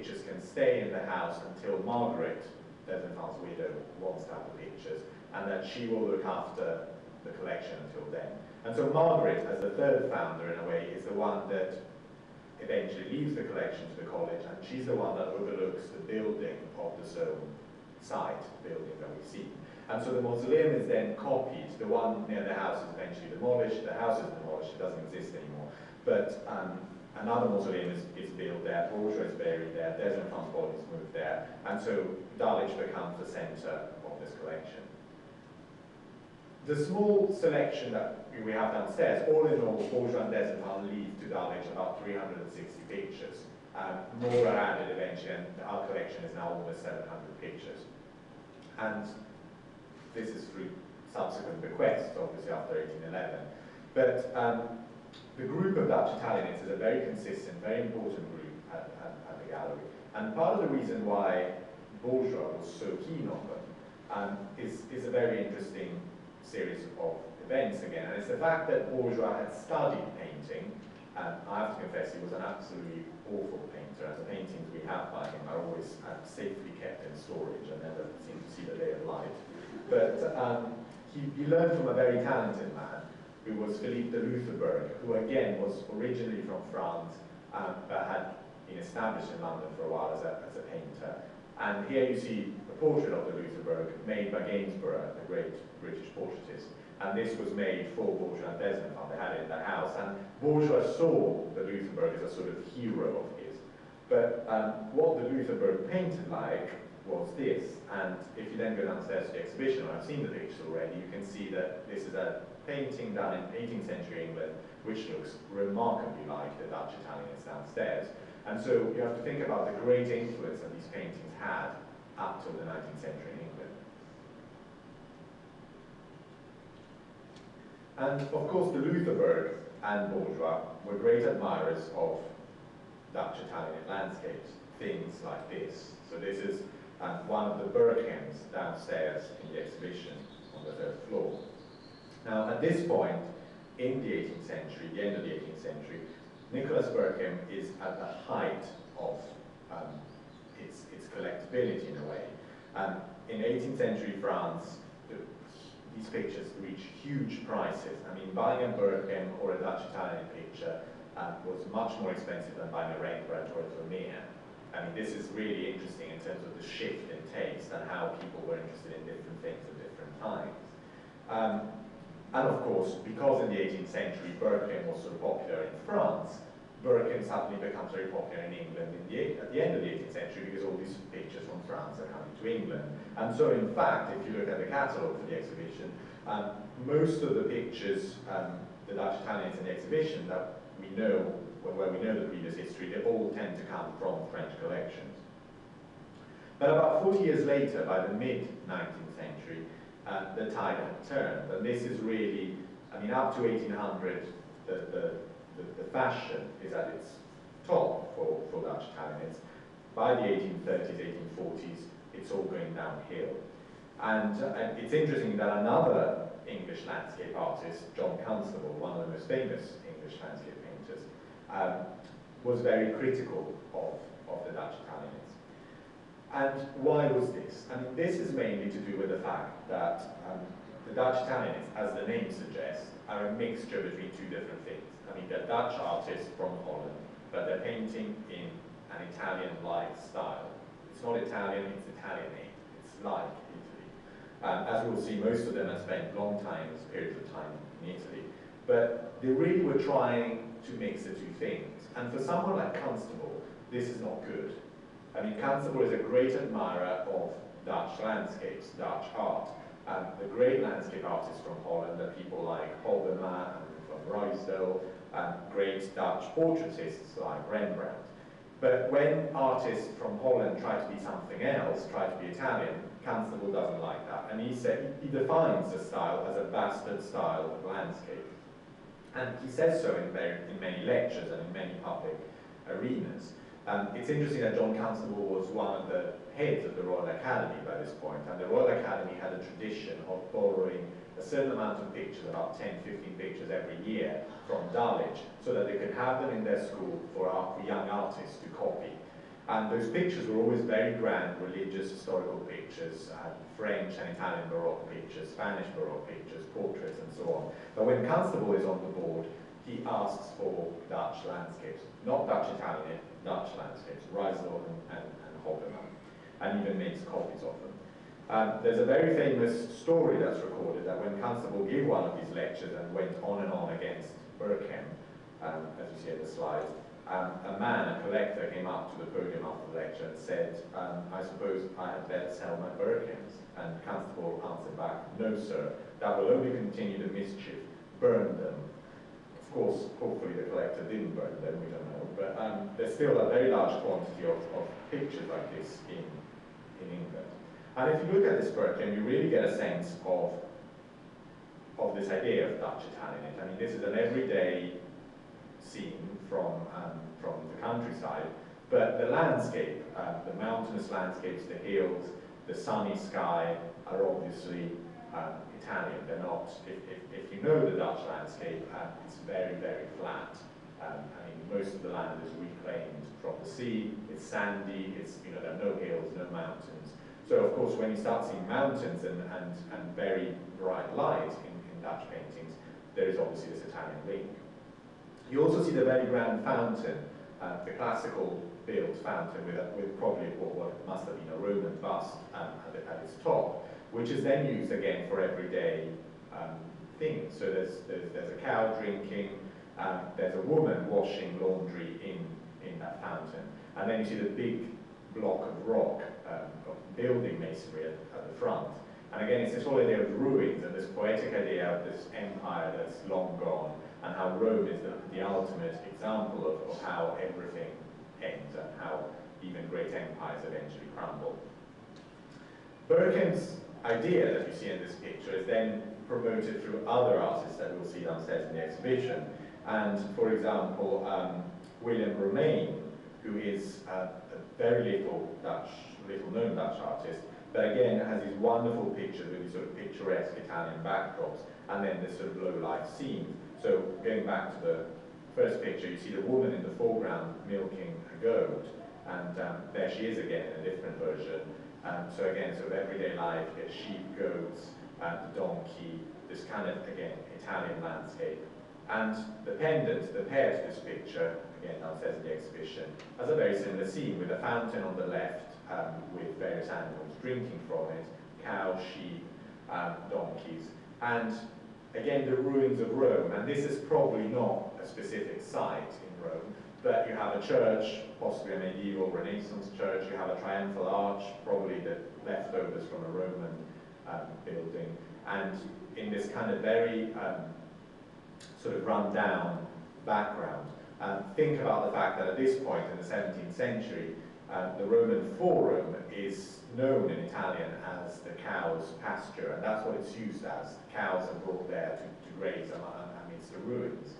pictures can stay in the house until Margaret, Desmonfant's widow, wants to have the pictures, and that she will look after the collection until then. And so Margaret, as the third founder in a way, is the one that eventually leaves the collection to the college, and she's the one that overlooks the building of the Soane site, building that we see. And so the mausoleum is then copied. The one near the house is eventually demolished. The house is demolished, it doesn't exist anymore. But another mausoleum is built there, Bourgeois is buried there, Desmonfant's body is moved there, and so Dulwich becomes the centre of this collection. The small selection that we have downstairs, all in all, Bourgeois and Desmonfant leave to Dulwich about 360 pictures. More are added eventually, and our collection is now almost 700 pictures. And this is through subsequent bequests, obviously, after 1811. But the group of Dutch Italianates is a very consistent, very important group at the gallery. And part of the reason why Bourgeois was so keen on them is a very interesting series of events again. And it's the fact that Bourgeois had studied painting. I have to confess he was an absolutely awful painter, and the paintings we have by him are always safely kept in storage and never seem to see the day of light. But he learned from a very talented man, who was Philippe de Loutherbourg, who again was originally from France, but had been established in London for a while as a painter. And here you see a portrait of de Loutherbourg made by Gainsborough, the great British portraitist. And this was made for Bourgeois and Desmonfant. They had it in their house. And Bourgeois saw de Loutherbourg as a sort of hero of his. But what de Loutherbourg painted like was this. And if you then go downstairs to the exhibition, and I've seen the pictures already, you can see that this is a painting done in 18th century England, which looks remarkably like the Dutch Italianates downstairs. And so you have to think about the great influence that these paintings had up till the 19th century in England. And of course, de Loutherbourg and Bourgeois were great admirers of Dutch Italianate landscapes, things like this. So this is one of the Berghems downstairs in the exhibition on the 3rd floor. Now, at this point in the 18th century, the end of the 18th century, Nicholas Berghem is at the height of its collectability in a way. In 18th century France, these pictures reach huge prices. I mean, buying a Berghem or a Dutch Italian picture was much more expensive than buying a Rembrandt or a Vermeer. I mean, this is really interesting in terms of the shift in taste and how people were interested in different things at different times. And of course, because in the 18th century Berghem was so popular in France, Berghem suddenly becomes very popular in England at the end of the 18th century, because all these pictures from France are coming to England. And so in fact, if you look at the catalogue for the exhibition, most of the pictures, the Dutch Italianates in the exhibition that we know, where we know the previous history, they all tend to come from French collections. But about 40 years later, by the mid-19th century, the tide had turned, and this is really, I mean, up to 1800, the fashion is at its top for Dutch Italianates. By the 1830s, 1840s, it's all going downhill. And it's interesting that another English landscape artist, John Constable, one of the most famous English landscape painters, was very critical of the Dutch Italianates. And why was this? I mean, this is mainly to do with the fact that the Dutch Italianates, as the name suggests, are a mixture between two different things. I mean, they're Dutch artists from Holland, but they're painting in an Italian-like style. It's not Italian, it's Italianate. It's like Italy. As we'll see, most of them have spent long periods of time in Italy. But they really were trying to mix the two things. And for someone like Constable, this is not good. I mean, Constable is a great admirer of Dutch landscapes, Dutch art. The great landscape artists from Holland are people like Hobbema and from Ruysdael, great Dutch portraitists like Rembrandt. But when artists from Holland try to be something else, try to be Italian, Constable doesn't like that. And he defines the style as a bastard style of landscape. And he says so in many lectures and in many public arenas. It's interesting that John Constable was one of the heads of the Royal Academy by this point, and the Royal Academy had a tradition of borrowing a certain amount of pictures, about 10, 15 pictures every year, from Dulwich, so that they could have them in their school for young artists to copy. And those pictures were always very grand, religious, historical pictures, French and Italian Baroque pictures, Spanish Baroque pictures, portraits, and so on. But when Constable is on the board, he asks for Dutch landscapes, not Dutch Italianate, Dutch landscapes, Rijsdorf and Hoggerman, and even makes copies of them. There's a very famous story that's recorded that when Constable gave one of these lectures and went on and on against Berkhem, as you see in the slide, a man, a collector, came up to the podium after the lecture and said, I suppose I had better sell my Berkhems. And Constable answered back, no sir, that will only continue the mischief, burn them. Of course, hopefully the collector didn't burn them, we don't know, but there's still a very large quantity of pictures like this in England. And if you look at this Berkhem, you really get a sense of this idea of Dutch Italianate. I mean, this is an everyday scene from the countryside, but the landscape, the mountainous landscapes, the hills, the sunny sky are obviously Italian. They're not, if you know the Dutch landscape, it's very, very flat. I mean, most of the land is reclaimed from the sea, it's sandy, there are no hills, no mountains. So of course, when you start seeing mountains and very bright light in Dutch paintings, there is obviously this Italian link. You also see the very grand fountain, the classical built fountain with probably what must have been a Roman bust at its top, which is then used again for everyday things. So there's a cow drinking, there's a woman washing laundry in that fountain, and then you see the big block of rock, of building masonry at the front. And again, it's this whole idea of ruins and this poetic idea of this empire that's long gone, and how Rome is the ultimate example of how everything ends and how even great empires eventually crumble. Berkhem's idea that you see in this picture is then promoted through other artists that we'll see downstairs in the exhibition. And for example, William Romain, who is a very little known Dutch artist, but again has these wonderful pictures with these sort of picturesque Italian backdrops, and then this sort of low-light scene. So going back to the first picture, you see the woman in the foreground milking a goat, and there she is again in a different version. So again, sort of everyday life, you get sheep, goats, the donkey, this kind of, again, Italian landscape. And the pendant, the pair to this picture, again downstairs in the exhibition, has a very similar scene with a fountain on the left with various animals drinking from it, cows, sheep, donkeys, and again the ruins of Rome. And this is probably not a specific site in Rome, but you have a church, possibly a medieval Renaissance church, you have a triumphal arch, probably the leftovers from a Roman building, and in this kind of very sort of run-down background. Think about the fact that at this point in the 17th century, the Roman forum is known in Italian as the cow's pasture, and that's what it's used as. Cows are brought there to graze amidst the ruins.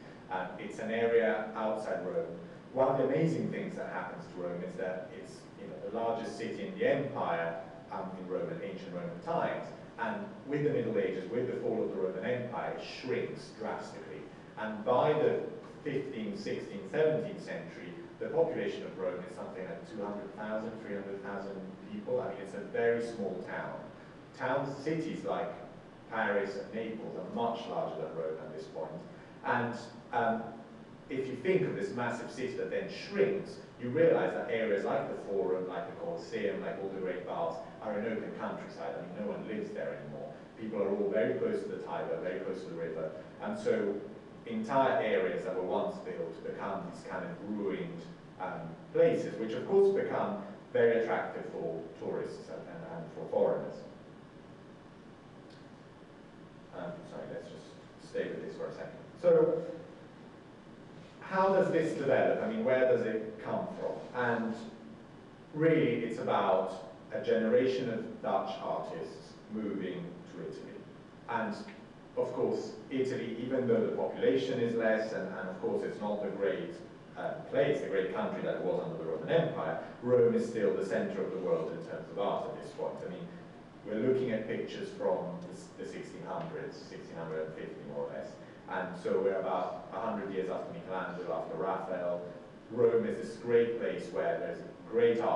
It's an area outside Rome. One of the amazing things that happens to Rome is that it's the largest city in the empire in ancient Roman times, and with the Middle Ages, with the fall of the Roman Empire, it shrinks drastically. And by the 15th, 16th, 17th century, the population of Rome is something like 200,000, 300,000 people. I mean, it's a very small town. Cities like Paris and Naples are much larger than Rome at this point. And if you think of this massive city that then shrinks, you realize that areas like the Forum, like the Colosseum, like all the great baths, are an open countryside. I mean, no one lives there anymore. People are all very close to the Tiber, very close to the river, and so entire areas that were once built become these kind of ruined places, which of course become very attractive for tourists and for foreigners. Sorry, let's just stay with this for a second. So, how does this develop? I mean, where does it come from? And really, it's about a generation of Dutch artists moving to Italy. And of course, Italy, even though the population is less, and of course it's not the great place, the great country that it was under the Roman Empire, Rome is still the center of the world in terms of art at this point. I mean, we're looking at pictures from the 1600s, 1650 more or less. And so we're about 100 years after Michelangelo, after Raphael. Rome is this great place where there's great art